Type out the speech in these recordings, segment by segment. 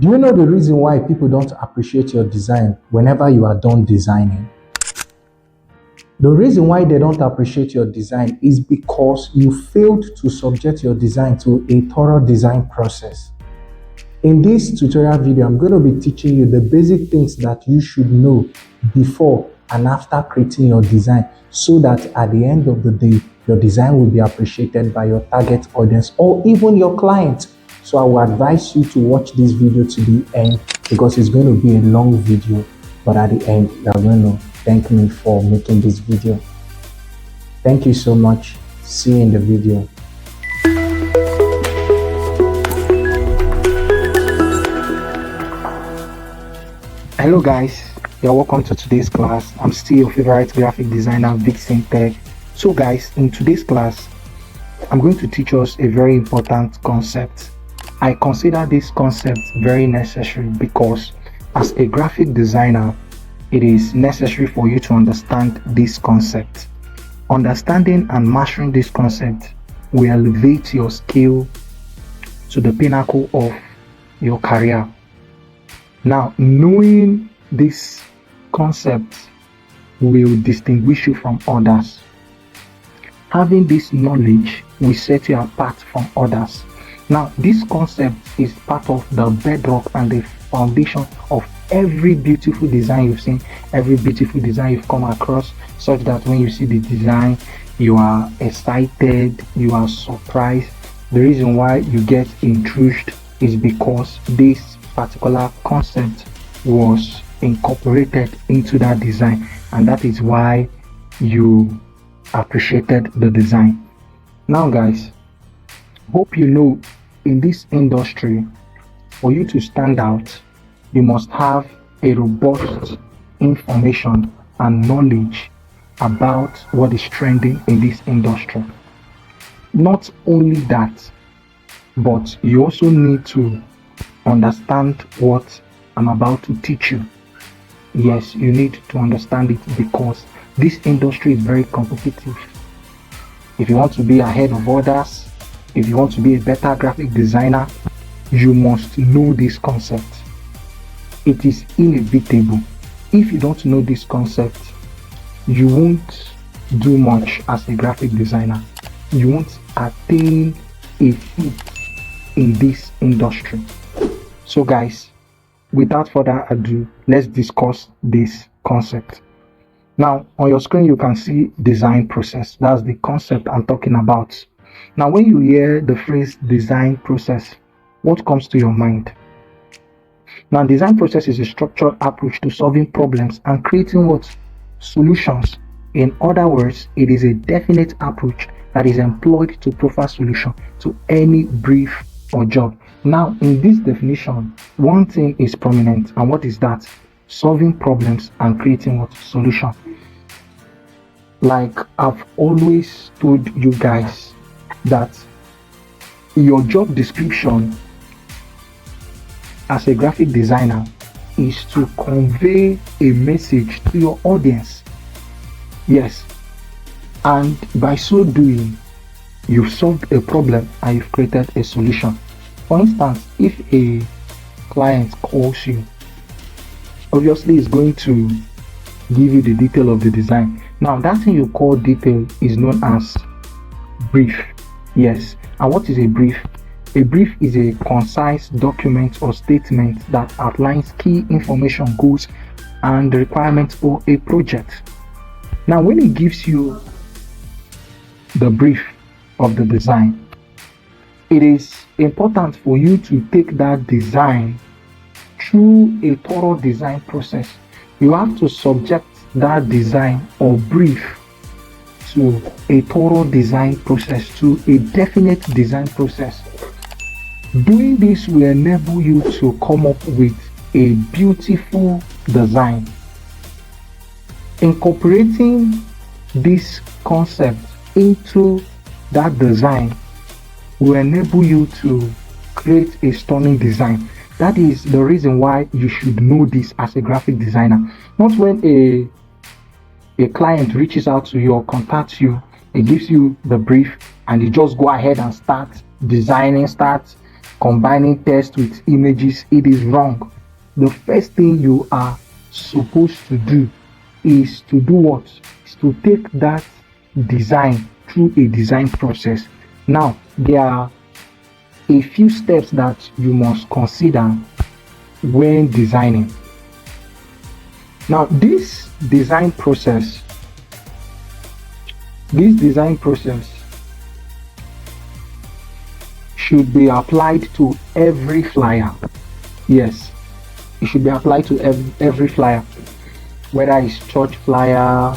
Do you know the reason why people don't appreciate your design whenever you are done designing? The reason why they don't appreciate your design is because you failed to subject your design to a thorough design process. In this tutorial video, I'm going to be teaching you the basic things that you should know before and after creating your design, so that at the end of the day, your design will be appreciated by your target audience or even your client. So I will advise you to watch this video to the end, because it's going to be a long video, but at the end, you're going to thank me for making this video. Thank you so much. See you in the video. Hello guys, you're welcome to today's class. I'm still your favorite graphic designer, Pixellab. So guys, in today's class, I'm going to teach us a very important concept. I consider this concept very necessary because as a graphic designer, it is necessary for you to understand this concept. Understanding and mastering this concept will elevate your skill to the pinnacle of your career. Now, knowing this concept will distinguish you from others. Having this knowledge will set you apart from others. Now, this concept is part of the bedrock and the foundation of every beautiful design you've seen, every beautiful design you've come across, such that when you see the design, you are excited, you are surprised. The reason why you get intrigued is because this particular concept was incorporated into that design, and that is why you appreciated the design. Now guys, hope you know, in this industry, for you to stand out, you must have a robust information and knowledge about what is trending in this industry. Not only that, but you also need to understand what I'm about to teach you. Yes, you need to understand it, because this industry is very competitive. If you want to be ahead of others, if you want to be a better graphic designer, you must know this concept. It is inevitable. If you don't know this concept, you won't do much as a graphic designer. You won't attain a feat in this industry. So guys, without further ado, let's discuss this concept. Now, on your screen, you can see design process. That's the concept I'm talking about. Now, when you hear the phrase design process, what comes to your mind? Now, design process is a structured approach to solving problems and creating what? Solutions. In other words, it is a definite approach that is employed to provide solution to any brief or job. Now, in this definition, one thing is prominent, and what is that? Solving problems and creating what? Solution. Like I've always told you guys, that your job description as a graphic designer is to convey a message to your audience. Yes, and by so doing, you've solved a problem and you've created a solution. For instance, if a client calls you, obviously it's going to give you the detail of the design. Now, that thing you call detail is known as brief. Yes, and what is a brief? A brief is a concise document or statement that outlines key information, goals, and the requirements for a project. Now, when it gives you the brief of the design, it is important for you to take that design through a thorough design process. You have to subject that design or brief to a thorough design process, to a definite design process. Doing this will enable you to come up with a beautiful design. Incorporating this concept into that design will enable you to create a stunning design. That is the reason why you should know this as a graphic designer. Not when a client reaches out to you or contacts you, it gives you the brief and you just go ahead and start designing, start combining text with images, it is wrong. The first thing you are supposed to do is to do what? Is to take that design through a design process. Now, there are a few steps that you must consider when designing. Now, this design process should be applied to every flyer. Yes, it should be applied to every flyer, whether it's church flyer,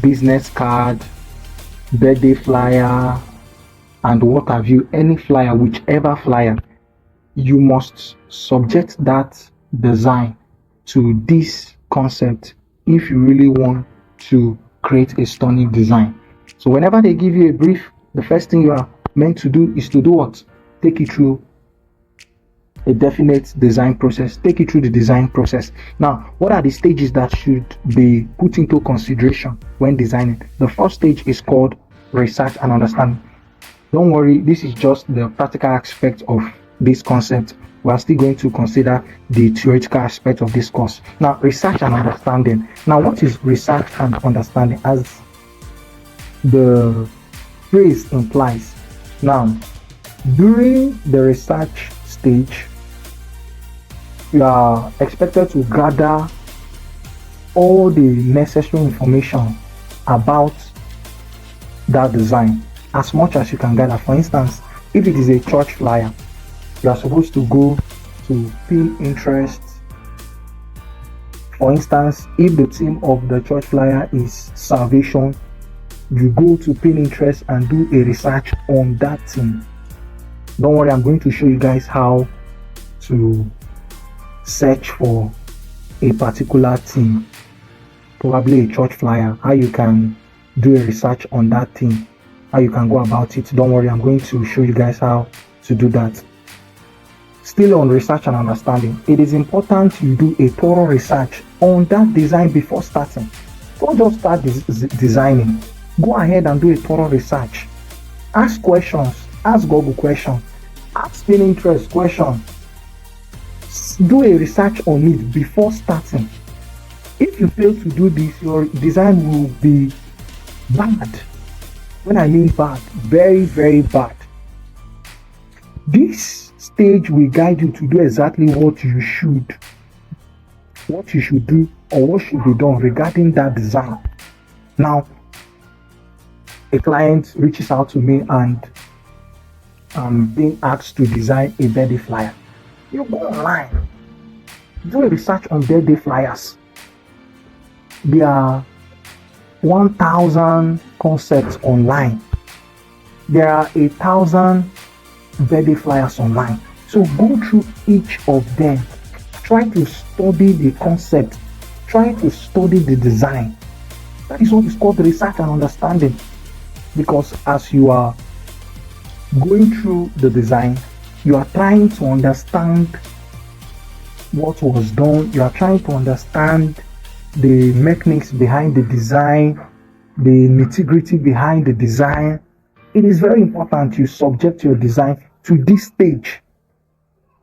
business card, birthday flyer, and what have you, any flyer, whichever flyer, you must subject that design to this concept if you really want to create a stunning design. So whenever they give you a brief, the first thing you are meant to do is to do what? Take it through a definite design process. Take it through the design process. Now, what are the stages that should be put into consideration when designing? The first stage is called research and understanding. Don't worry, this is just the practical aspect of this concept. We are still going to consider the theoretical aspect of this course. Now, research and understanding. Now, what is research and understanding? As the phrase implies. Now, during the research stage, you are expected to gather all the necessary information about that design, as much as you can gather. For instance, if it is a church flyer, you are supposed to go to Pinterest. For instance, if the theme of the church flyer is salvation, you go to Pinterest and do a research on that theme. Don't worry, I'm going to show you guys how to search for a particular theme, probably a church flyer, how you can do a research on that theme, how you can go about it. Don't worry, I'm going to show you guys how to do that. Still on research and understanding, it is important you do a thorough research on that design before starting. Don't just start designing. Go ahead and do a thorough research. Ask questions. Ask Google questions. Ask Pinterest questions. Do a research on it before starting. If you fail to do this, your design will be bad. When I mean bad, very, very bad. This stage will guide you to do exactly what you should do or what should be done regarding that design. Now, a client reaches out to me and I'm being asked to design a birthday flyer. You go online, do a research on birthday flyers. There are 1,000 concepts online. There are 1,000 birthday flyers online. So go through each of them. Try to study the concept. Try to study the design. That is what is called research and understanding. Because as you are going through the design, you are trying to understand what was done. You are trying to understand the mechanics behind the design, the nitty-gritty behind the design. It is very important you subject your design to this stage.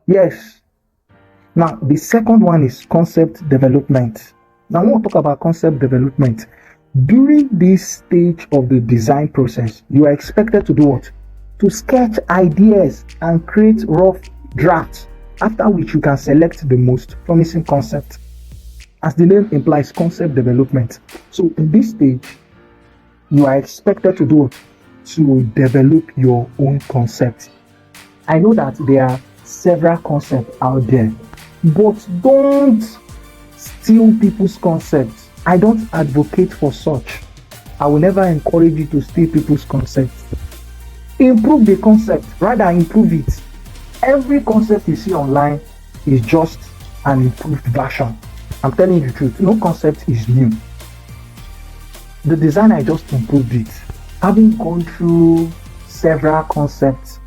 Yes. Now, the second one is concept development. Now, I want to talk about concept development. During this stage of the design process, you are expected to do what? To sketch ideas and create rough drafts, after which you can select the most promising concept. As the name implies, concept development. So in this stage, you are expected to do what? To develop your own concept. I know that there are several concepts out there, but don't steal people's concepts. I don't advocate for such. I will never encourage you to steal people's concepts. Improve the concept, rather improve it. Every concept you see online is just an improved version. I'm telling you the truth, no concept is new. The design, I just improved it. Having gone through several concepts,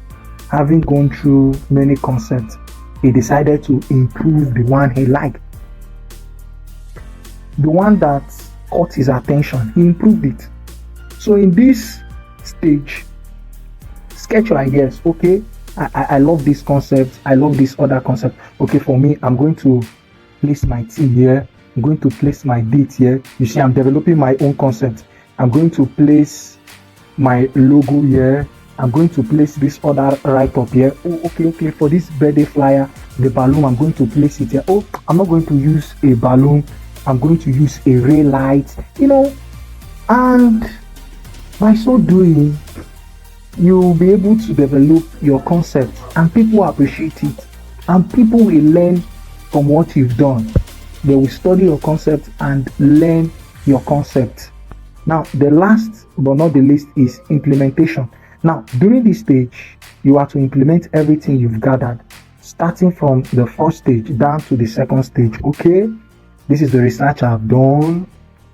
having gone through many concepts, he decided to improve the one he liked. The one that caught his attention, he improved it. So in this stage, sketch your ideas. Okay, I love this concept, I love this other concept. Okay, for me, I'm going to place my team here, I'm going to place my date here. You see, I'm developing my own concept. I'm going to place my logo here, I'm going to place this other write-up here. Oh, okay, for this birthday flyer, the balloon, I'm going to place it here. Oh, I'm not going to use a balloon, I'm going to use a ray light, and by so doing, you'll be able to develop your concept and people appreciate it, and people will learn from what you've done. They will study your concept and learn your concept. Now, the last but not the least is implementation. Now, during this stage, you are to implement everything you've gathered, starting from the first stage down to the second stage. Okay, this is the research I've done.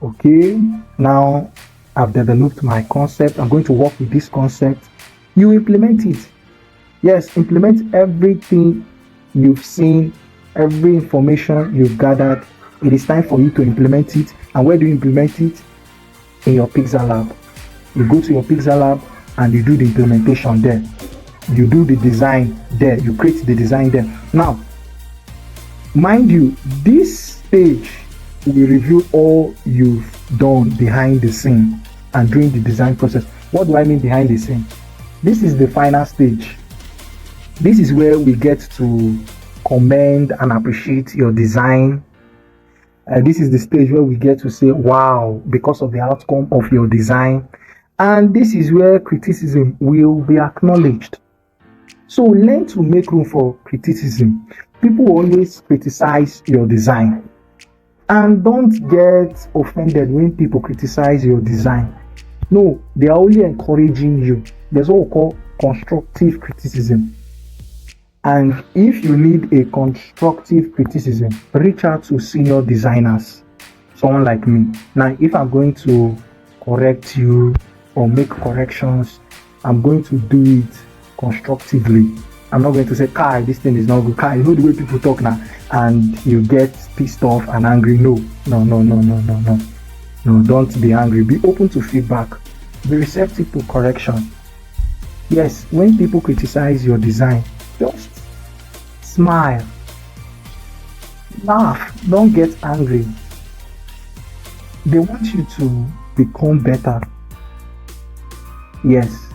Okay, now I've developed my concept. I'm going to work with this concept. You implement it. Yes, implement everything you've seen, every information you've gathered. It is time for you to implement it. And where do you implement it? In your Pixellab. You go to your Pixellab and you do the implementation there. You do the design there. You create the design there. Now, mind you, this stage will reveal all you've done behind the scene and during the design process. What do I mean behind the scene? This is the final stage. This is where we get to commend and appreciate your design. This is the stage where we get to say, wow, because of the outcome of your design. And this is where criticism will be acknowledged. So learn to make room for criticism. People always criticize your design. And don't get offended when people criticize your design. No, they are only encouraging you. There's what we call constructive criticism. And if you need a constructive criticism, reach out to senior designers, someone like me. Now, if I'm going to correct you or make corrections, I'm going to do it constructively. I'm not going to say, Kai, this thing is not good. Kai, you know the way people talk now, and you get pissed off and angry. No, don't be angry. Be open to feedback. Be receptive to correction. Yes, when people criticize your design, just smile, laugh, don't get angry. They want you to become better. Yes,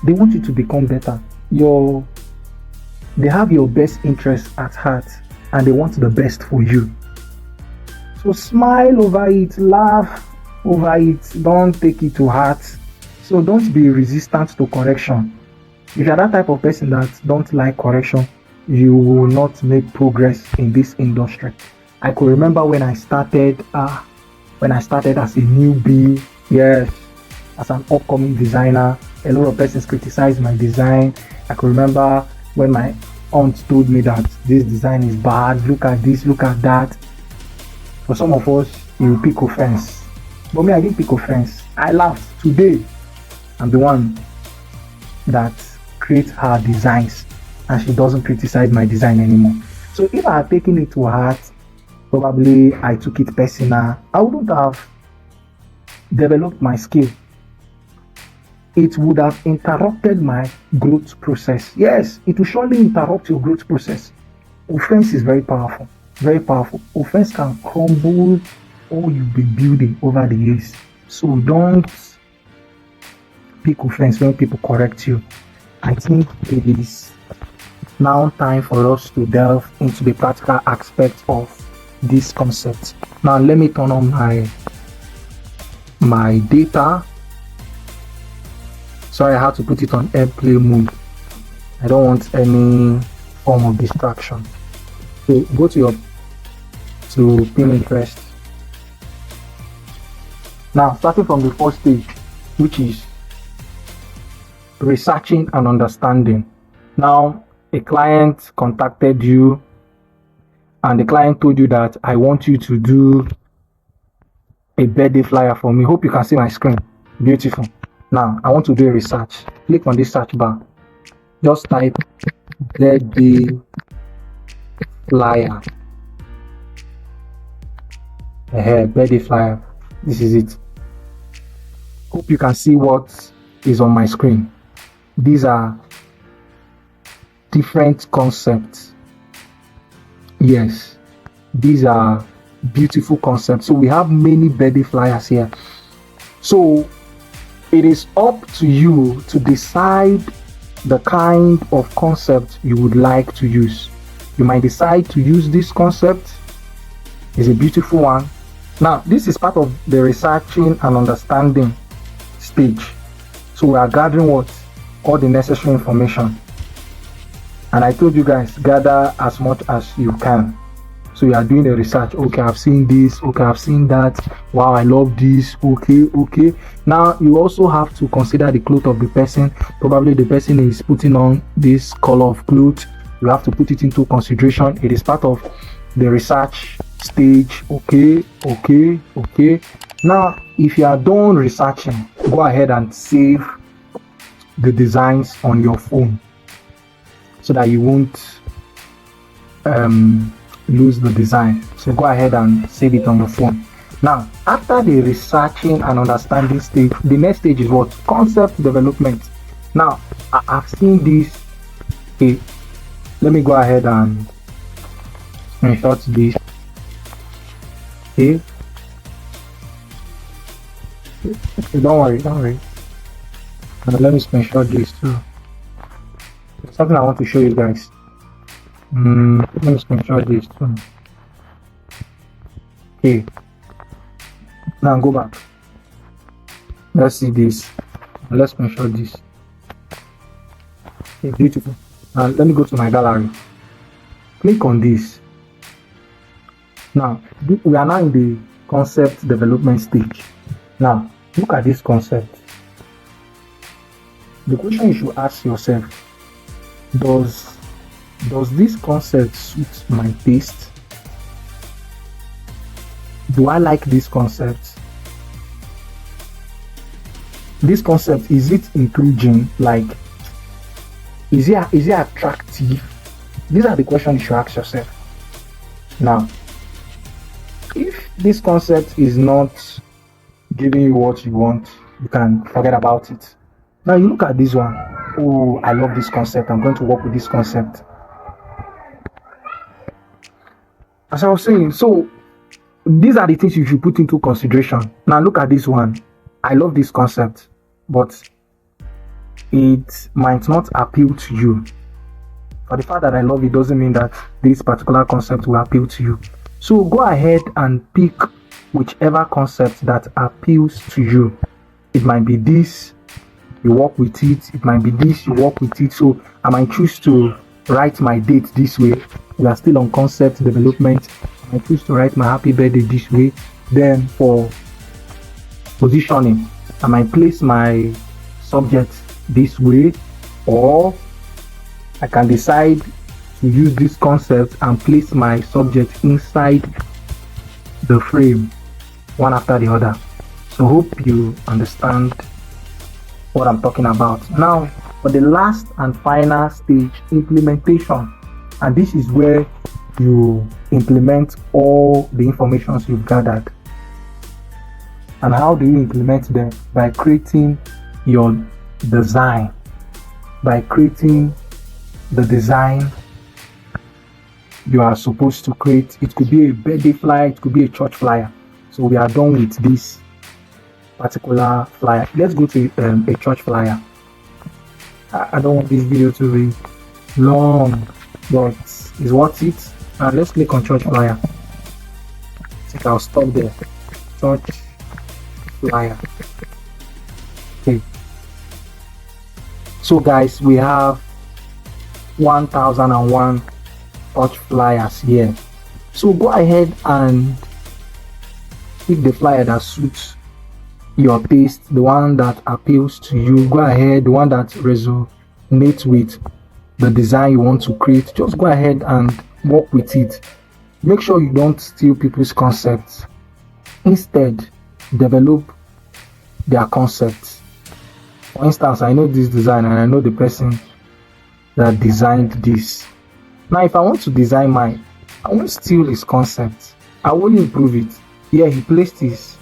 they want you to become better. They have your best interest at heart and they want the best for you. So smile over it, laugh over it, don't take it to heart. So don't be resistant to correction. If you're that type of person that don't like correction, you will not make progress in this industry. I could remember when I started as a newbie, yes, as an upcoming designer, a lot of persons criticized my design. I could remember when my aunt told me that this design is bad, look at this, look at that. For some of us, you pick offense. But me, I didn't pick offense. I laughed. Today, I'm the one that creates her designs and she doesn't criticize my design anymore. So if I had taken it to heart, probably I took it personal, I wouldn't have developed my skill. It would have interrupted my growth process. Yes, it will surely interrupt your growth process. Offense is very powerful, very powerful. Offense can crumble all you've been building over the years. So don't pick offense when people correct you. I think it is now time for us to delve into the practical aspects of this concept. Now let me turn on my data. Sorry, I had to put it on airplane mode. I don't want any form of distraction. So go to Pinterest. Now, starting from the first stage, which is researching and understanding. Now, a client contacted you and the client told you that I want you to do a birthday flyer for me. Hope you can see my screen. Beautiful. Now, I want to do a research. Click on this search bar. Just type birthday flyer. Birthday flyer. This is it. Hope you can see what is on my screen. These are different concepts. Yes, these are beautiful concepts. So we have many birthday flyers here. So it is up to you to decide the kind of concept you would like to use. You might decide to use this concept. It's a beautiful one. Now, this is part of the researching and understanding stage. So we are gathering all the necessary information. And I told you guys, gather as much as you can. So you are doing the research. Okay, I've seen this. Okay, I've seen that. Wow, I love this. Okay. Now you also have to consider the clothes of the person. Probably the person is putting on this color of clothes. You have to put it into consideration. It is part of the research stage. Okay. Now, if you are done researching, go ahead and save the designs on your phone so that you won't lose the design. So go ahead and save it on your phone. Now, after the researching and understanding stage, the next stage is what? Concept development. Now, I've seen this. Okay, let me go ahead and screenshot this. Okay, don't worry. Now, let me screenshot this too. There's something I want to show you guys. Let me screenshot this too. Okay, now go back. Let's see this. Let's screenshot this. Okay, beautiful. Now let me go to my gallery. Click on this. Now we are now in the concept development stage. Now look at this concept. The question you should ask yourself: Does this concept suit my taste? Do I like this concept? This concept, is it intriguing? Like, is it attractive? These are the questions you should ask yourself. Now, if this concept is not giving you what you want, you can forget about it. Now you look at this one. Oh, I love this concept. I'm going to work with this concept. As I was saying, so these are the things you should put into consideration. Now look at this one. I love this concept, but it might not appeal to you. For the fact that I love it doesn't mean that this particular concept will appeal to you. So go ahead and pick whichever concept that appeals to you. It might be this, you work with it. It might be this, you work with it. So I might choose to write my date this way. We are still on concept development. I choose to write my happy birthday this way. Then for positioning, I might place my subject this way, or I can decide to use this concept and place my subject inside the frame, one after the other. So hope you understand what I'm talking about. Now for the last and final stage, implementation. And this is where you implement all the information you've gathered. And how do you implement them? By creating your design. By creating the design you are supposed to create. It could be a birthday flyer, it could be a church flyer. So we are done with this particular flyer. Let's go to a church flyer. I don't want this video to be long, but it's worth it. And let's click on church flyer. I think I'll stop there. Church flyer. Okay. So guys, we have 1001 church flyers here. So go ahead and pick the flyer that suits your taste, the one that appeals to you. Go ahead, the one that resonates with the design you want to create. Just go ahead and work with it. Make sure you don't steal people's concepts. Instead, develop their concepts. For instance, I know this design and I know the person that designed this. Now if I want to design mine, I won't steal his concept. I will improve it. Here he placed his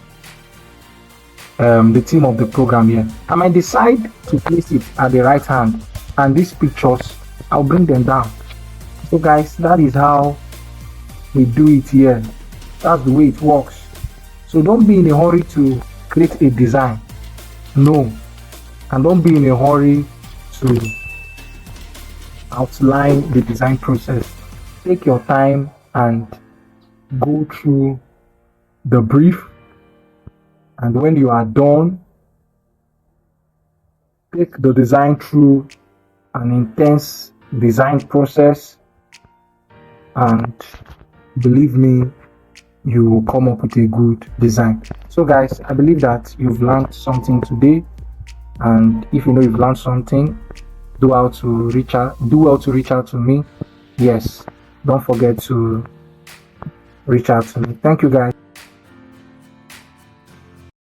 the theme of the program here. I might decide to place it at the right hand, and these pictures I'll bring them down. So guys, that is how we do it here. That's the way it works. So don't be in a hurry to create a design. No. And don't be in a hurry to outline the design process. Take your time and go through the brief, and when you are done, take the design through an intense design process, and believe me, you will come up with a good design. So guys, I believe that you've learned something today, and if you know you've learned something, do well to reach out to me. Yes, don't forget to reach out to me. Thank you guys.